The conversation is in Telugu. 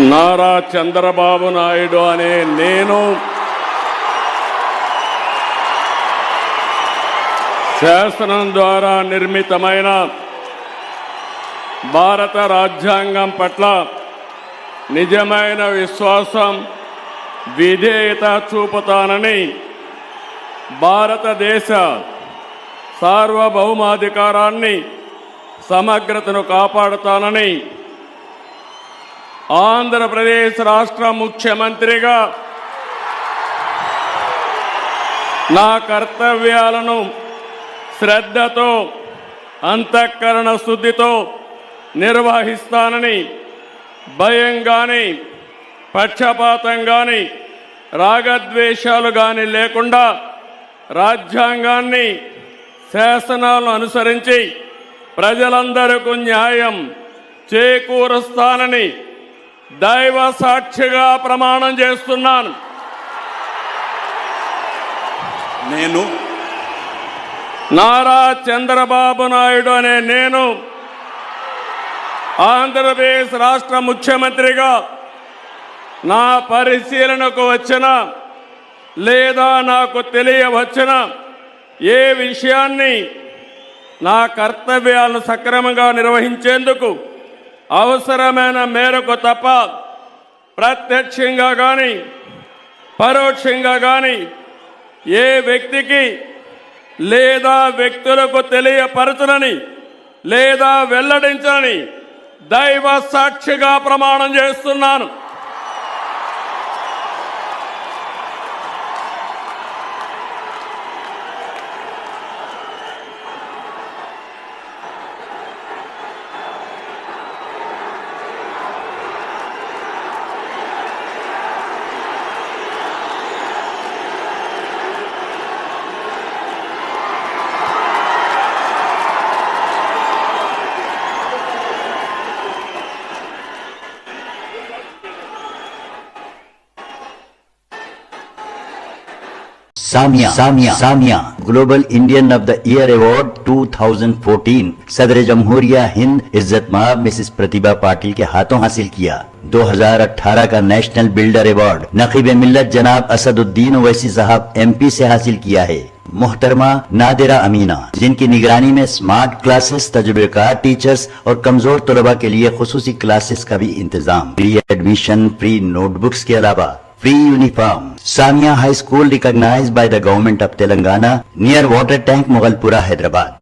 నారా చంద్రబాబు నాయుడు అనే నేను శాసనం ద్వారా నిర్మితమైన భారత రాజ్యాంగం పట్ల నిజమైన విశ్వాసం విధేయత చూపుతానని భారతదేశ సార్వభౌమాధికారాన్ని సమగ్రతను కాపాడుతానని ఆంధ్రప్రదేశ్ రాష్ట్ర ముఖ్యమంత్రిగా నా కర్తవ్యాలను శ్రద్ధతో అంతఃకరణ శుద్ధితో నిర్వహిస్తానని భయం గాని పక్షపాతం గాని రాగద్వేషాలు గాని లేకుండా రాజ్యాంగాన్ని శాసనాలను అనుసరించి ప్రజలందరికీ న్యాయం చేకూరుస్తానని దైవ సాక్షిగా ప్రమాణం చేస్తున్నాను. నేను నారా చంద్రబాబు నాయుడు అనే నేను ఆంధ్రప్రదేశ్ రాష్ట్ర ముఖ్యమంత్రిగా నా పరిశీలనకు వచ్చిన లేదా నాకు తెలియవచ్చిన ఏ విషయాన్ని నా కర్తవ్యాలను సక్రమంగా నిర్వహించేందుకు అవసరమైన మేరకు తప్ప ప్రత్యక్షంగా కానీ పరోక్షంగా కానీ ఏ వ్యక్తికి లేదా వ్యక్తులకు తెలియపరచనని లేదా వెల్లడించని దైవ సాక్షిగా ప్రమాణం చేస్తున్నాను. Samiya global Indian of the year award 2014 सदर जमहूरिया हिंद इज्जत माब मिसेस प्रतिभा पाटिल के हाथों हासिल किया। 2018 का नेशनल बिल्डर अवार्ड नकीब मिल्लत जनाब असदुद्दीन ओवैसी साहब MP से हासिल किया है। मोहतरमा नादिरा अमीना, जिनकी निगरानी में स्मार्ट क्लासेस, तजुर्बेकार टीचर्स और कमजोर तलबा के लिए खुसूसी क्लासेस का भी इंतजाम, फ्री एडमिशन, फ्री नोटबुक्स के अलावा free uniform. Samiya high school recognised by the government of Telangana near water tank Mughalpura Hyderabad.